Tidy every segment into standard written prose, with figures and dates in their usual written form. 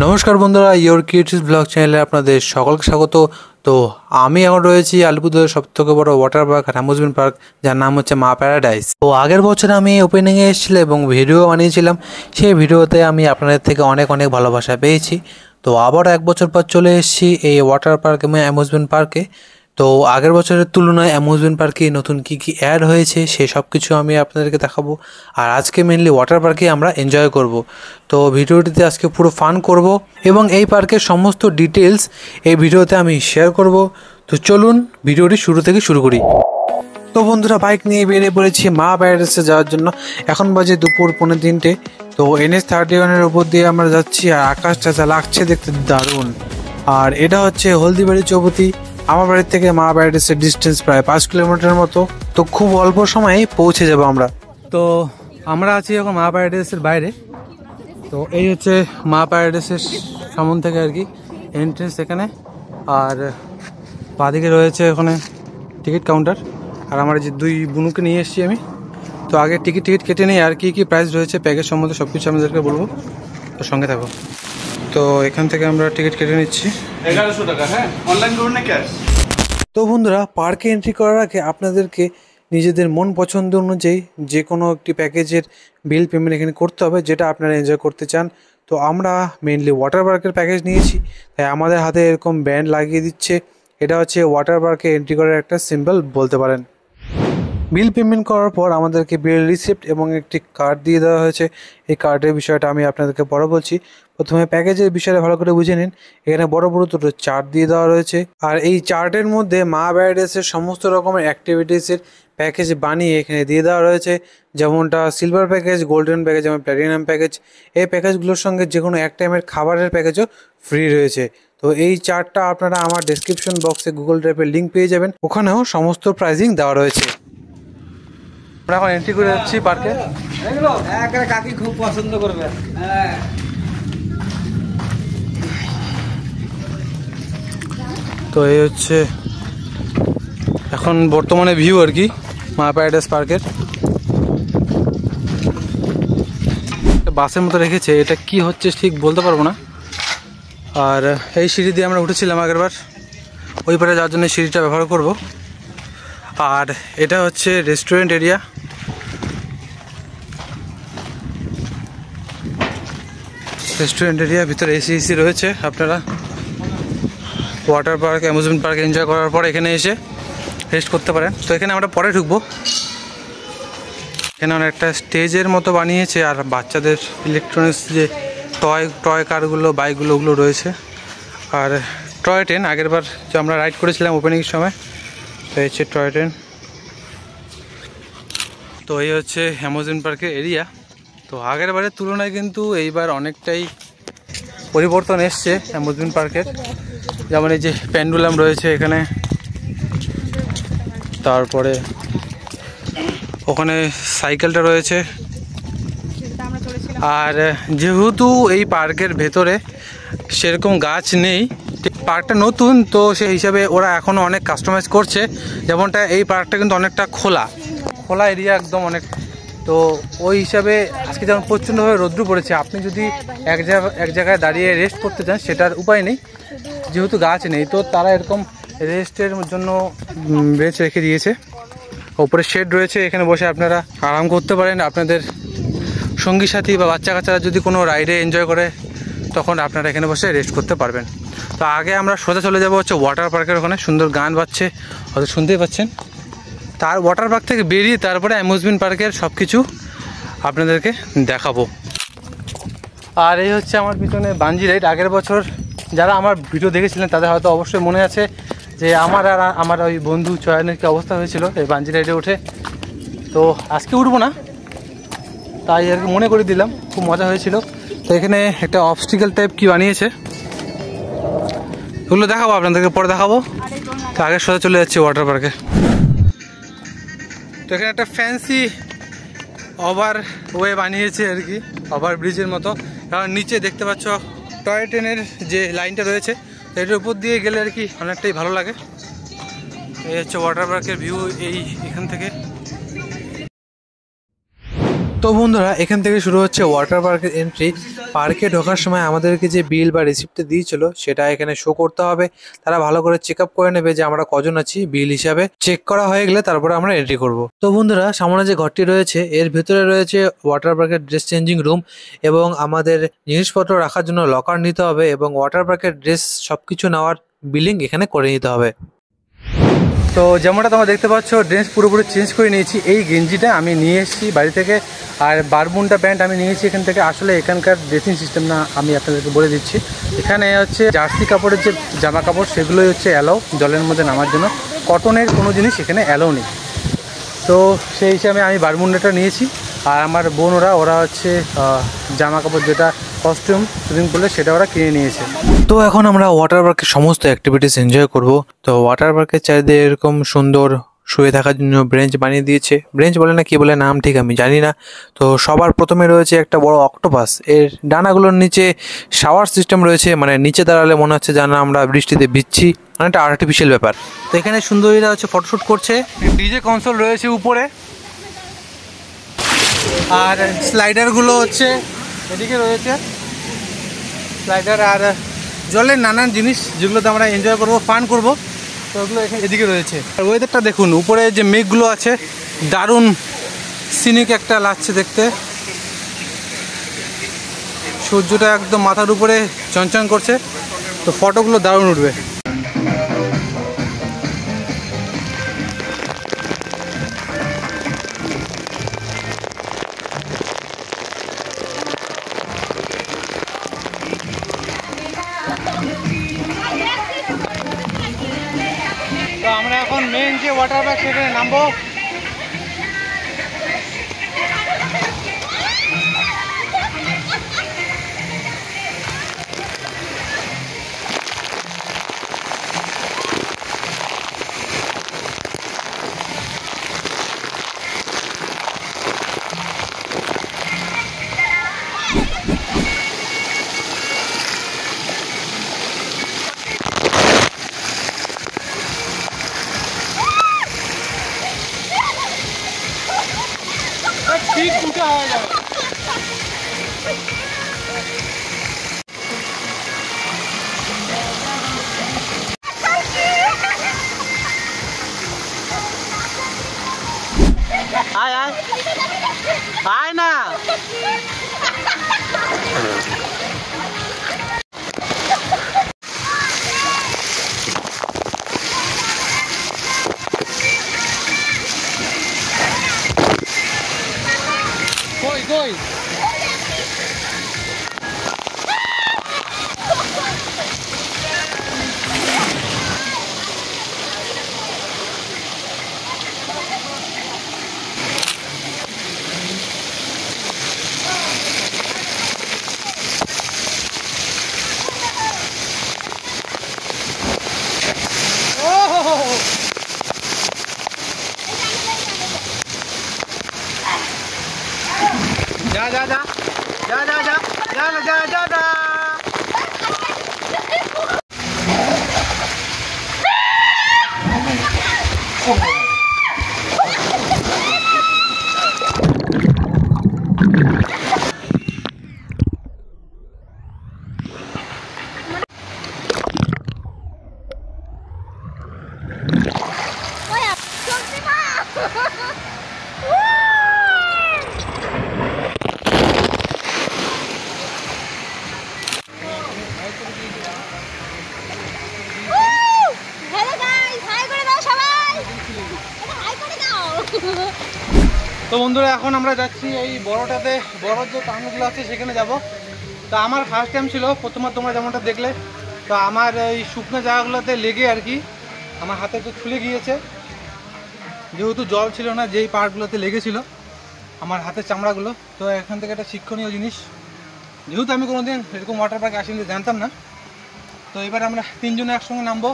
নমস্কার বন্ধুরা, your creative blog চ্যানেলে আপনাদের সকলকে স্বাগত। তো আমি এখন রয়েছি আলিপুরদুয়ারের সবথেকে বড় ওয়াটার পার্ক আর অ্যামিউজমেন্ট পার্ক, যার নাম হচ্ছে মা প্যারাডাইস। তো আগের বছর আমি ওপেনিংয়ে এসেছিলাম এবং ভিডিও বানিয়েছিলাম। সেই ভিডিওতে আমি আপনাদের থেকে অনেক ভালোবাসা পেয়েছি। তো আবার এক বছর পর চলে এসেছি এই ওয়াটার পার্ক এবং অ্যামিউজমেন্ট পার্কে। তো আগের বছরের তুলনায় অ্যামিউজমেন্ট পার্কে নতুন কী অ্যাড হয়েছে সেই সব কিছু আমি আপনাদেরকে দেখাবো। আর আজকে মেনলি ওয়াটার পার্কে আমরা এনজয় করব। তো ভিডিওটিতে আজকে পুরো ফান করব এবং এই পার্কের সমস্ত ডিটেলস এই ভিডিওতে আমি শেয়ার করব। তো চলুন ভিডিওটি শুরু থেকে শুরু করি। তো বন্ধুরা, বাইক নিয়ে বেরিয়ে পড়েছি মা প্যারাডাইসে যাওয়ার জন্য। এখন বাজে দুপুর 2:45। তো NH-31-এর উপর দিয়ে আমরা যাচ্ছি আর আকাশটা যা লাগছে দেখতে দারুণ। আর এটা হচ্ছে হলদিবাড়ি চৌপতি। আমার বাড়ির থেকে মা প্যারাডাইসের ডিস্টেন্স প্রায় 5 কিলোমিটার মতো। তো খুব অল্প সময়ে পৌঁছে যাব আমরা। তো আমরা আছি এখন মা প্যারাডাইসের বাইরে। তো এই হচ্ছে মা প্যারাডাইসের সামন থেকে আর কি এন্ট্রেন্স এখানে। আর বাঁদিকে রয়েছে ওখানে টিকিট কাউন্টার। আর আমার যে দুই বুনুকে নিয়ে এসেছি আমি। তো আগে টিকিট কেটে নিই আর কি প্রাইস রয়েছে প্যাকেজ সম্বন্ধে সব কিছু আপনাদেরকে বলবো। তো সঙ্গে থাকো। তো এখান থেকে আমরা টিকিট কেটে নিচ্ছি 1100 টাকা। হ্যাঁ, অনলাইন করুন না ক্যাশ? তো বন্ধুরা, পার্কে এন্ট্রি করার আগে আপনাদেরকে নিজেদের মন পছন্দ অনুযায়ী যে কোনো একটি প্যাকেজের বিল পেমেন্ট এখানে করতে হবে, যেটা আপনারা এনজয় করতে চান। তো আমরা মেনলি ওয়াটার পার্কের প্যাকেজ নিয়েছি, তাই আমাদের হাতে এরকম ব্যান্ড লাগিয়ে দিচ্ছে। এটা হচ্ছে ওয়াটার পার্কে এন্ট্রি করার একটা সিম্বল বলতে পারেন। বিল পেমেন্ট করার পর আমাদেরকে বিল রিসিপ্ট এবং একটি কার্ড দিয়ে দেওয়া হয়েছে। এই কার্ডের বিষয়টা আমি আপনাদেরকে পরে বলছি। প্রথমে প্যাকেজের বিষয়টা ভালো করে বুঝে নিন। এখানে বড় দুটো চার্ট দিয়ে দেওয়া রয়েছে। আর এই চার্টের মধ্যে মা প্যারাডাইসের সমস্ত রকমের অ্যাক্টিভিটিসের প্যাকেজ বানিয়ে এখানে দিয়ে দেওয়া রয়েছে। যেমনটা সিলভার প্যাকেজ, গোল্ডেন প্যাকেজ এবং প্ল্যাটিনাম প্যাকেজ। এই প্যাকেজগুলোর সঙ্গে যে কোনো এক টাইমের খাবারের প্যাকেজও ফ্রি রয়েছে। তো এই চার্টটা আপনারা আমার ডেসক্রিপশন বক্সে গুগল ড্রাইভের লিঙ্ক পেয়ে যাবেন। ওখানেও সমস্ত প্রাইজিং দেওয়া রয়েছে। আমরা এখন এন্ট্রি করে যাচ্ছি পার্কে। কাকি খুব পছন্দ করবে। তো এই হচ্ছে এখন বর্তমানে ভিউ আর কি মা প্যারাডাইস পার্কের। বাসের মতো রেখেছে, এটা কি হচ্ছে ঠিক বলতে পারবো না। আর এই সিঁড়ি দিয়ে আমরা উঠেছিলাম আগেরবার, ওই পারে যাওয়ার জন্য সিঁড়িটা ব্যবহার করব। আর এটা হচ্ছে রেস্টুরেন্ট এরিয়া। ভিতরে এসি রয়েছে। আপনারা water park amusement park enjoy করার পর এখানে এসে রেস্ট করতে পারেন। তো এখানে আমরা পরে ঢুকবো। এখানে অনেকটা স্টেজের মতো বানিয়েছে আর বাচ্চাদের ইলেকট্রনিক্স যে টয় কারগুলো, বাইকগুলো, ওগুলো রয়েছে। আর টয় ট্রেন আগেরবার যে আমরা রাইড করেছিলাম ওপেনিংয়ের সময়, তো এই হচ্ছে টয় ট্রেন। তো এই হচ্ছে অ্যামিউজমেন্ট পার্কের এরিয়া। তো আগের বারের তুলনায় কিন্তু এইবার অনেকটাই পরিবর্তন এসছে অ্যামিউজমেন্ট পার্কের। যেমন এই যে পেন্ডুলাম রয়েছে এখানে, তারপরে ওখানে সাইকেলটা রয়েছে। আর যেহেতু এই পার্কের ভেতরে সেরকম গাছ নেই, পার্কটা নতুন, তো সেই হিসাবে ওরা এখনও অনেক কাস্টমাইজ করছে। যেমনটা এই পার্কটা কিন্তু অনেকটা খোলা এরিয়া একদম অনেক। তো ওই হিসাবে আজকে যেমন প্রচণ্ডভাবে রৌদ্র পড়েছে, আপনি যদি এক জায়গায় দাঁড়িয়ে রেস্ট করতে চান সেটার উপায় নেই, যেহেতু গাছ নেই। তো তারা এরকম রেস্টের জন্য বেঞ্চ রেখে দিয়েছে। ওপরে শেড রয়েছে, এখানে বসে আপনারা আরাম করতে পারেন। আপনাদের সঙ্গী সাথী বা বাচ্চা কাচ্চারা যদি কোনো রাইডে এনজয় করে, তখন আপনারা এখানে বসে রেস্ট করতে পারবেন। তো আগে আমরা সোজা চলে যাব হচ্ছে ওয়াটার পার্কের ওখানে। সুন্দর গান বাজছে, হয়তো শুনতেই পাচ্ছেন। তার ওয়াটার পার্ক থেকে বেরিয়ে তারপরে অ্যামিউজমেন্ট পার্কের সব কিছু আপনাদেরকে দেখাবো। আর এই হচ্ছে আমার পিছনে বাঞ্জি রাইড। আগের বছর যারা আমার ভিডিও দেখেছিলেন তাদের হয়তো অবশ্যই মনে আছে যে আমার ওই বন্ধু চয়নের কী অবস্থা হয়েছিল এই বাঞ্জি রাইডে উঠে। তো আজকে উঠবো না, তাই আর কি মনে করে দিলাম। খুব মজা হয়েছিল। তো এখানে একটা অবস্টিকেল টাইপ কি বানিয়েছে, ওগুলো দেখাবো আপনাদেরকে, পরে দেখাবো। তো আগে সোজা চলে যাচ্ছি ওয়াটার পার্কে। তো এখানে একটা ফ্যান্সি ওভার ওয়ে বানিয়েছে আর কি, ওভার ব্রিজের মতো। কারণ নিচে দেখতে পাচ্ছ টয় ট্রেনের যে লাইনটা রয়েছে, তো এটার উপর দিয়ে গেলে আর কি অনেকটাই ভালো লাগে। এই হচ্ছে ওয়াটার পার্কের ভিউ এখান থেকে। তো তো বন্ধুরা এখান থেকে শুরু হচ্ছে ওয়াটার পার্কের এন্ট্রি। পার্কে ঢোকার সময় আমাদেরকে যে বিল বা রিসিপ্টটা দিয়েছিল সেটা এখানে শো করতে হবে। তারা ভালো করে চেক আপ করে নেবে যে আমরা কজন আছি, বিল হিসাবে চেক করা হয়ে গেলে তারপরে আমরা এন্ট্রি করব। তো বন্ধুরা সামনে যে ঘরটি রয়েছে এর ভেতরে রয়েছে ওয়াটার পার্কের ড্রেস চেঞ্জিং রুম এবং আমাদের জিনিসপত্র রাখার জন্য লকার নিতে হবে এবং ওয়াটার পার্কের ড্রেস সবকিছু নেওয়ার বিলিং এখানে করে নিতে হবে। তো যেমনটা তোমরা দেখতে পাচ্ছ ড্রেস পুরোপুরি চেঞ্জ করে নিয়েছি। এই গেঞ্জিটা আমি নিয়ে এসেছি বাড়ি থেকে, আর বারমুন্ডা প্যান্ট আমি নিয়েছি এখান থেকে। আসলে এখানকার ড্রেসিং সিস্টেম না, আমি আপনাদেরকে বলে দিচ্ছি। এখানে হচ্ছে জার্সি কাপড়ের যে জামা কাপড় সেগুলোই হচ্ছে অ্যালাউ জলের মধ্যে নামার জন্য, কটনের কোনো জিনিস এখানে অ্যালাউ নেই। তো সেই হিসাবে আমি বারমুন্ডাটা নিয়েছি, আর আমার বোন ওরা হচ্ছে জামা কাপড় যেটা কস্টিউম সুইমিং পুলে সেটা ওরা কিনে নিয়েছে। তো এখন আমরা ওয়াটার পার্কের সমস্ত অ্যাক্টিভিটিস এনজয় করব। তো ওয়াটার পার্কের চারিদিকে এরকম সুন্দর শুয়ে থাকার জন্য ব্রেঞ্চ বানিয়ে দিয়েছে। ব্রেঞ্চ বলে না কি বলে নাম ঠিক আমি জানি না। তো সবার প্রথমে রয়েছে একটা বড় অক্টোপাস, এর ডানাগুলোর নিচে শাওয়ার সিস্টেম রয়েছে, মানে নিচে দাঁড়ালে মনে হচ্ছে যেন আমরা বৃষ্টিতে ভিজছি, অনেকটা আর্টিফিশিয়াল ব্যাপার। তো এখানে সুন্দরীরা হচ্ছে ফটোশ্যুট করছে। ডিজে কনসোল রয়েছে উপরে, আর স্লাইডারগুলো হচ্ছে এদিকে রয়েছে স্লাইডার, আর জলের নানান জিনিস যেগুলোতে আমরা এনজয় করবো, ফান করবো, তো ওগুলো এখানে এদিকে রয়েছে। আর ওয়েদারটা দেখুন, উপরে যে মেঘগুলো আছে দারুণ সিনিক একটা লাগছে দেখতে। সূর্যটা একদম মাথার উপরে চনচন করছে, তো ফটোগুলো দারুণ উঠবে। তো আমরা এখন মেন যে ওয়াটার পার্ক সেখানে নামবো। ঠিক উঠে হয়ে যাবে। আয় আয় আয় না, কই কই जा जा जा जा जा जा जा जा जा जा। তো বন্ধুরা এখন আমরা যাচ্ছি এই বড়টাতে, বড় যে টাউনগুলো আছে সেখানে যাব। তো আমার ফার্স্ট টাইম ছিল, প্রথমবার তোমরা যেমনটা দেখলে। তো আমার এই শুকনো জায়গাগুলোতে লেগে আর কি আমার হাতে একটু ছুলে গিয়েছে, যেহেতু জল ছিল না, যেই পার্টগুলোতে লেগেছিল আমার হাতের চামড়াগুলো। তো এখান থেকে একটা শিক্ষণীয় জিনিস, যেহেতু আমি কোনোদিন এরকম ওয়াটার পার্কে আসিনি, জানতাম না। তো এবার আমরা তিনজনে একসঙ্গে নামবো।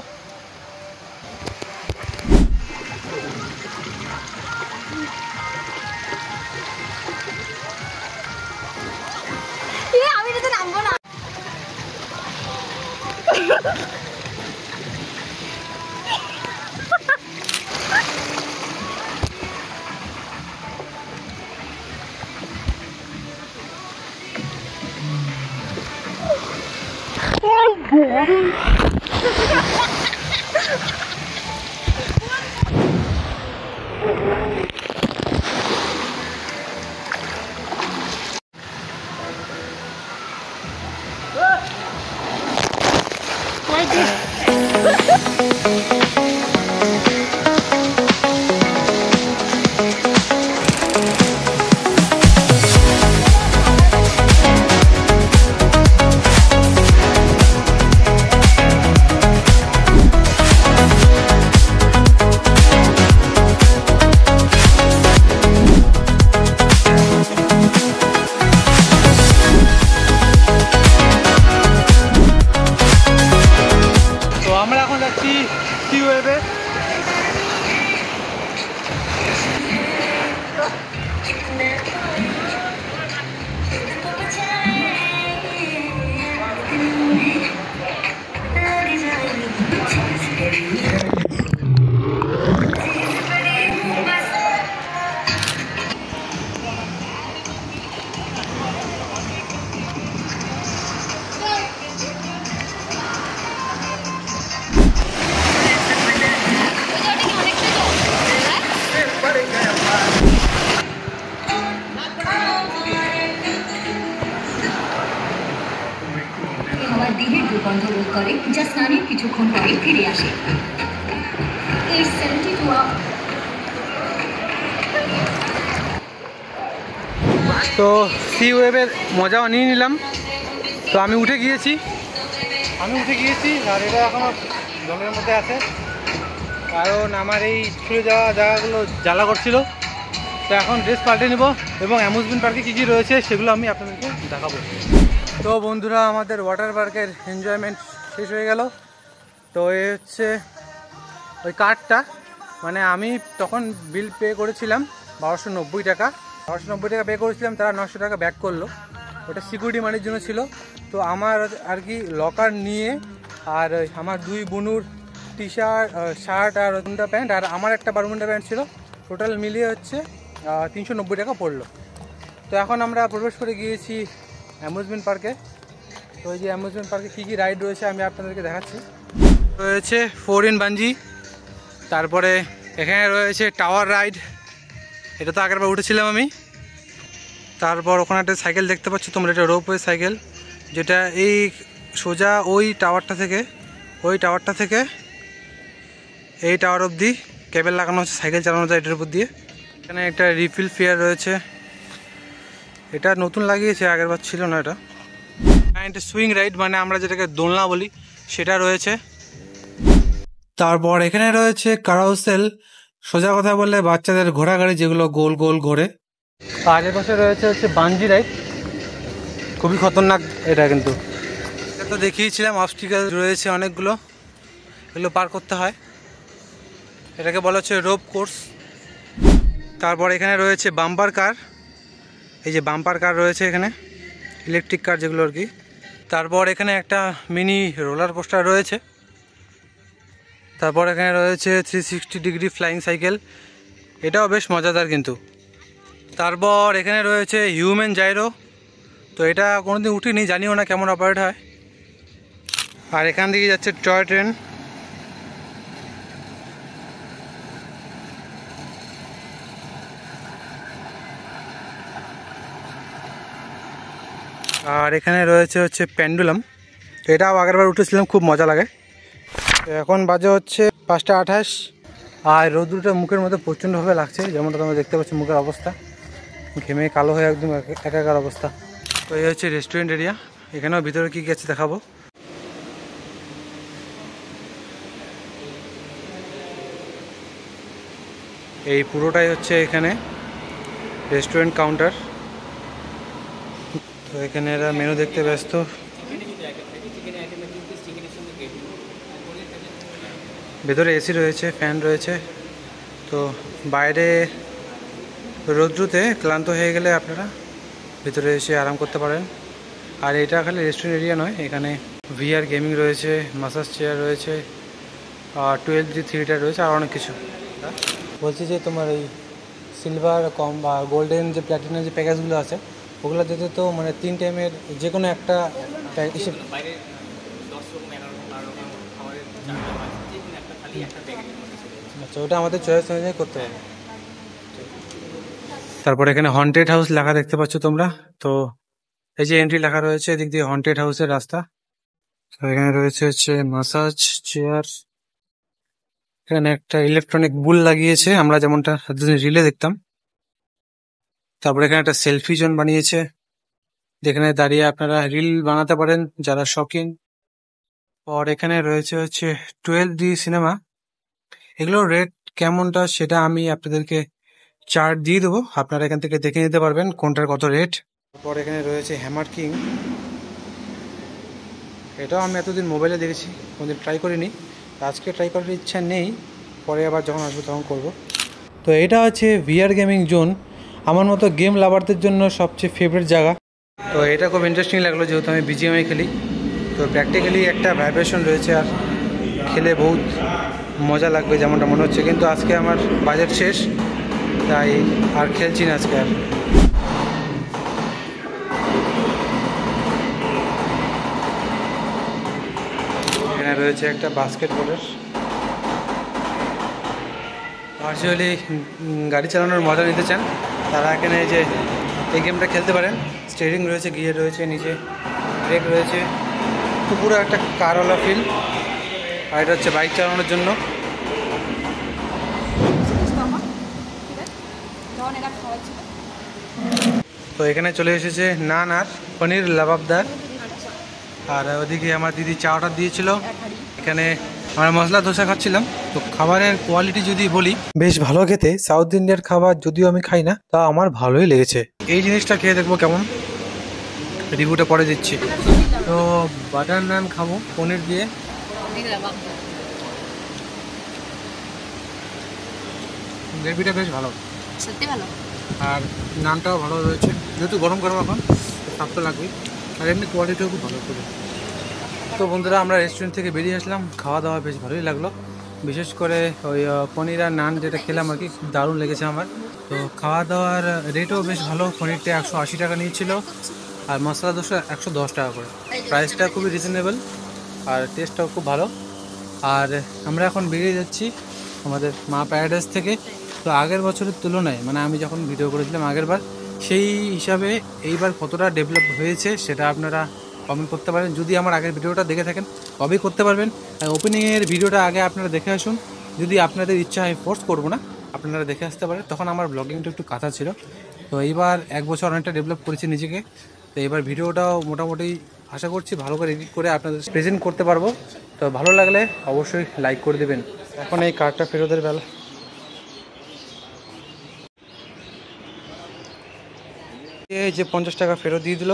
দেহের দুর্গন্ধ রোধ করে, যা স্নানের কিছুক্ষণ পরে ফিরে আসে। এই সেন্টটি তো সি ওয়েভের মজাও নিয়ে নিলাম। তো আমি উঠে গিয়েছি আর এটা এখনও জলের মধ্যে আছে, কারণ আমার এই স্কুলে যাওয়া জায়গাগুলো জ্বালা করছিল। তো এখন ড্রেস পাল্টে নেব এবং অ্যামিউজমেন্ট পার্কে কী কী রয়েছে সেগুলো আমি আপনাদেরকে দেখাবো। তো বন্ধুরা, আমাদের ওয়াটার পার্কের এনজয়মেন্ট শেষ হয়ে গেল। তো এই হচ্ছে ওই কার্ডটা, মানে আমি তখন বিল পে করেছিলাম 1290 টাকা। 1290 টাকা পে করেছিলাম, তারা 900 টাকা ব্যাক করলো। ওটা সিকিউরিটি মানির জন্য ছিল। তো আমার আর কি লকার নিয়ে আর আমার দুই বোনুর টি শার্ট আর বারমুডা প্যান্ট আর আমার একটা বারমুডা প্যান্ট ছিল, টোটাল মিলিয়ে হচ্ছে 390 টাকা পড়লো। তো এখন আমরা প্রবেশ করে গিয়েছি অ্যামিউজমেন্ট পার্কে। তো এই যে অ্যামিউজমেন্ট পার্কে কী কী রাইড রয়েছে আমি আপনাদেরকে দেখাচ্ছি। রয়েছে 4 in বাঞ্জি, তারপরে এখানে রয়েছে টাওয়ার রাইড, এটা তো আগেরবার উঠেছিলাম আমি। তারপর ওখানে একটা সাইকেল দেখতে পাচ্ছ তোমরা, এটা রোপওয়ে সাইকেল, যেটা এই সোজা ওই টাওয়ারটা থেকে এই টাওয়ার অবধি কেবল লাগানো হচ্ছে, সাইকেল চালানো যায় এটার উপর দিয়ে। এখানে একটা রিফিল ফেয়ার রয়েছে, এটা নতুন লাগিয়েছে, আগেরবার ছিল না এটা। একটা সুইং রাইড, মানে আমরা যেটাকে দোলনা বলি, সেটা রয়েছে। তারপর এখানে রয়েছে কারাউসেল, সোজা কথা বললে বাচ্চাদের ঘোড়া গাড়ি, যেগুলো গোল গোল ঘোরে। আর এর পাশে রয়েছে বাঞ্জি রাইড, খুবই খতরনাক এটা। কিন্তু এটা তো দেখিয়েছিলাম, অবস্টিকেল রয়েছে অনেকগুলো, এগুলো পার করতে হয়, এটাকে বলা হচ্ছে রোপ কোর্স। তারপর এখানে রয়েছে বাম্পার কার, এই যে বাম্পার কার রয়েছে এখানে, ইলেকট্রিক কার যেগুলো আর কি। তারপর এখানে একটা মিনি রোলার কোস্টার রয়েছে। তারপর এখানে রয়েছে 360 ডিগ্রি ফ্লাইং সাইকেল, এটাও বেশ মজাদার কিন্তু। তারপর এখানে রয়েছে হিউম্যান জাইরো, তো এটা কোনোদিন উঠিনি, জানিও না কেমন অপারেট হয়। আর এখান থেকে যাচ্ছে টয় ট্রেন। আর এখানে রয়েছে পেন্ডুলাম, তো এটাও আগেরবার উঠেছিলাম, খুব মজা লাগে। এখন বাজে হচ্ছে 5টা 28, আর রোদ্রুটা মুখের মধ্যে প্রচণ্ডভাবে লাগছে, যেমনটা তোমরা দেখতে পাচ্ছ মুখের অবস্থা, ঘেমে কালো হয়ে একদম একাকার অবস্থা। তো এই হচ্ছে রেস্টুরেন্ট এরিয়া, এখানেও ভিতরে কী আছে দেখাবো। এই পুরোটাই হচ্ছে এখানে রেস্টুরেন্ট কাউন্টার। তো এখানে এরা মেনু দেখতে ব্যস্ত। ভেতরে এসি রয়েছে, ফ্যান রয়েছে। তো বাইরে রৌদ্রুতে ক্লান্ত হয়ে গেলে আপনারা ভিতরে এসে আরাম করতে পারেন। আর এটা খালি রেস্টুরেন্ট এরিয়া নয়, এখানে VR গেমিং রয়েছে, মাসাজ চেয়ার রয়েছে, 12D থিয়েটার রয়েছে, আর অনেক কিছু। বলছি যে তোমার এই সিলভার কম বা গোল্ডেন যে প্ল্যাটিনাম যে প্যাকেজগুলো আছে, ওগুলো দিতে তো মানে 3 টাইমের যে কোনো একটা হিসেব 10 রকম 11 রকম 12 রকম খাবারের চারটা আছে, যে কোনো একটা থালি একটা প্যাকেটের মধ্যে চলে যাচ্ছে। আচ্ছা, ওটা আমাদের চয়েস অনুযায়ী করতে হবে। তারপর এখানে হন্টেড হাউস লেখা দেখতে পাচ্ছ তোমরা। তো এই যে এন্ট্রি লেখা রয়েছে, এদিক দিয়ে হন্টেড হাউসের রাস্তা। তো এখানে রয়েছে হচ্ছে মাসাজ চেয়ার। এখানে একটা ইলেকট্রনিক বুল লাগিয়েছে, আমরা যেমনটা রিলে দেখতাম। তারপর এখানে একটা সেলফি জোন বানিয়েছে, যেখানে দাঁড়িয়ে আপনারা রিল বানাতে পারেন যারা শৌখিন। আর এখানে রয়েছে হচ্ছে 12D সিনেমা। এগুলোর রেট কেমনটা সেটা আমি আপনাদেরকে চার্ট দিয়ে দেবো, আপনারা এখান থেকে দেখে নিতে পারবেন কোনটার কত রেট। তারপর এখানে রয়েছে হ্যামার কিং। এটাও আমি এতদিন মোবাইলে দেখেছি, কোনোদিন ট্রাই করিনি। আজকে ট্রাই করার ইচ্ছা নেই, পরে আবার যখন আসবো তখন করব। তো এটা হচ্ছে ভিআর গেমিং জোন, আমার মতো গেম লাভারদের জন্য সবচেয়ে ফেভারিট জায়গা। তো এটা খুব ইন্টারেস্টিং লাগলো, যেহেতু আমি বিজিএমআই খেলি। তো প্র্যাকটিক্যালি একটা ভাইব্রেশন রয়েছে, আর খেলে বহুত মজা লাগবে যেমনটা মনে হচ্ছে। কিন্তু আজকে আমার বাজেট শেষ, তাই আর খেলছি না আজকে আর। এখানে রয়েছে একটা বাস্কেটবলের। ভার্চুয়ালি গাড়ি চালানোর মজা নিতে চান তারা এখানে যে এই গেমটা খেলতে পারেন। স্টিয়ারিং রয়েছে, গিয়ার রয়েছে, নিচে ব্রেক রয়েছে, তো পুরো একটা কারওয়ালা ফিল। আর এটা হচ্ছে বাইক চালানোর জন্য। তো এখানে চলে এসেছে নান আর পনির লাবাবদার। আর ওদিকে আমার দিদি চা অর্ডার দিয়েছিল। এখানে আমরা মশলা ধোসা খাচ্ছিলাম। তো খাবারের কোয়ালিটি যদি বলি, বেশ ভালো খেতে। সাউথ ইন্ডিয়ার খাবার যদিও আমি খাই না, তা আমার ভালোই লেগেছে। এই জিনিসটা খেয়ে দেখবো কেমন, রিভিউটা পরে দিচ্ছি। তো বাটার নান খাবো পনির দিয়ে। গ্রেভিটা বেশ ভালো, সত্যি ভালো। আর নানটাও ভালো রয়েছে, যেহেতু গরম গরম এখন স্বাদ তো লাগবেই। আর এমনি কোয়ালিটিও খুব ভালো করে। তো বন্ধুরা, আমরা রেস্টুরেন্ট থেকে বেরিয়ে আসলাম, খাওয়া দাওয়া বেশ ভালোই লাগলো। বিশেষ করে ওই পনির আর নান যেটা খেলাম আর কি, খুব দারুণ লেগেছে আমার। তো খাওয়া দাওয়ার রেটও বেশ ভালো। পনিরটা 180 টাকা নিয়েছিল, আর মশলা দোসা 110 টাকা করে। প্রাইসটা খুবই রিজনেবল, আর টেস্টটাও খুব ভালো। আর আমরা এখন বেরিয়ে যাচ্ছি আমাদের মা প্যারাডাইস থেকে। তো আগের বছরের তুলনায়, মানে আমি যখন ভিডিও করেছিলাম আগের বার, সেই হিসাবে এইবার কতটা ডেভেলপ হয়েছে সেটা আপনারা কমেন্ট করতে পারেন। যদি আমার আগের ভিডিওটা দেখে থাকেন তবেই করতে পারবেন। আর ওপেনিংয়ের ভিডিওটা আগে আপনারা দেখে আসুন, যদি আপনাদের ইচ্ছা হয়, ফোর্স করবো না, আপনারা দেখে আসতে পারেন। তখন আমার ব্লগিংটা একটু কাঁচা ছিল। তো এইবার এক বছর অনেকটা ডেভেলপ করেছি নিজেকে। তো এবার ভিডিওটাও মোটামুটি আশা করছি ভালো করে এডিট করে আপনাদের প্রেজেন্ট করতে পারবো। তো ভালো লাগলে অবশ্যই লাইক করে দেবেন। এখন এই কার্ডটা ফেরতের বেলা। এই যে 50 টাকা ফেরত দিয়ে দিল।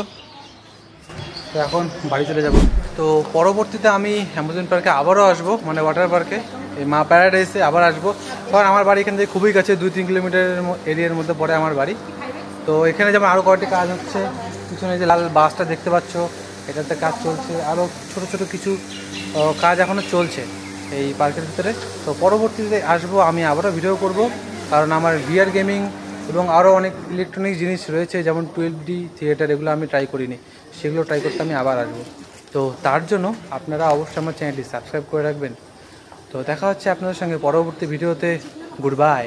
তো এখন বাড়ি চলে যাব। তো পরবর্তীতে আমি অ্যামাজন পার্কে আবারও আসবো, মানে ওয়াটার পার্কে, এই মা প্যারাডাইসে আবার আসবো। কারণ আমার বাড়ি এখান থেকে খুবই কাছে, 2-3 কিলোমিটারের এরিয়ার মধ্যে পড়ে আমার বাড়ি। তো এখানে যেমন আরও কয়েকটি কাজ হচ্ছে, পিছনে যে লাল বাসটা দেখতে পাচ্ছ, এটাতে কাজ চলছে। আরও ছোট ছোট কিছু কাজ এখনও চলছে এই পার্কের ভিতরে। তো পরবর্তীতে আসবো, আমি আবারও ভিডিও করব, কারণ আমার ভিআর গেমিং এবং আরও অনেক ইলেকট্রনিক জিনিস রয়েছে, যেমন 12D থিয়েটার, এগুলো আমি ট্রাই করিনি, সেগুলো ট্রাই করতে আমি আবার আসবো। তো তার জন্য আপনারা অবশ্যই আমার চ্যানেলটি সাবস্ক্রাইব করে রাখবেন। তো দেখা হচ্ছে আপনাদের সঙ্গে পরবর্তী ভিডিওতে। Good bye.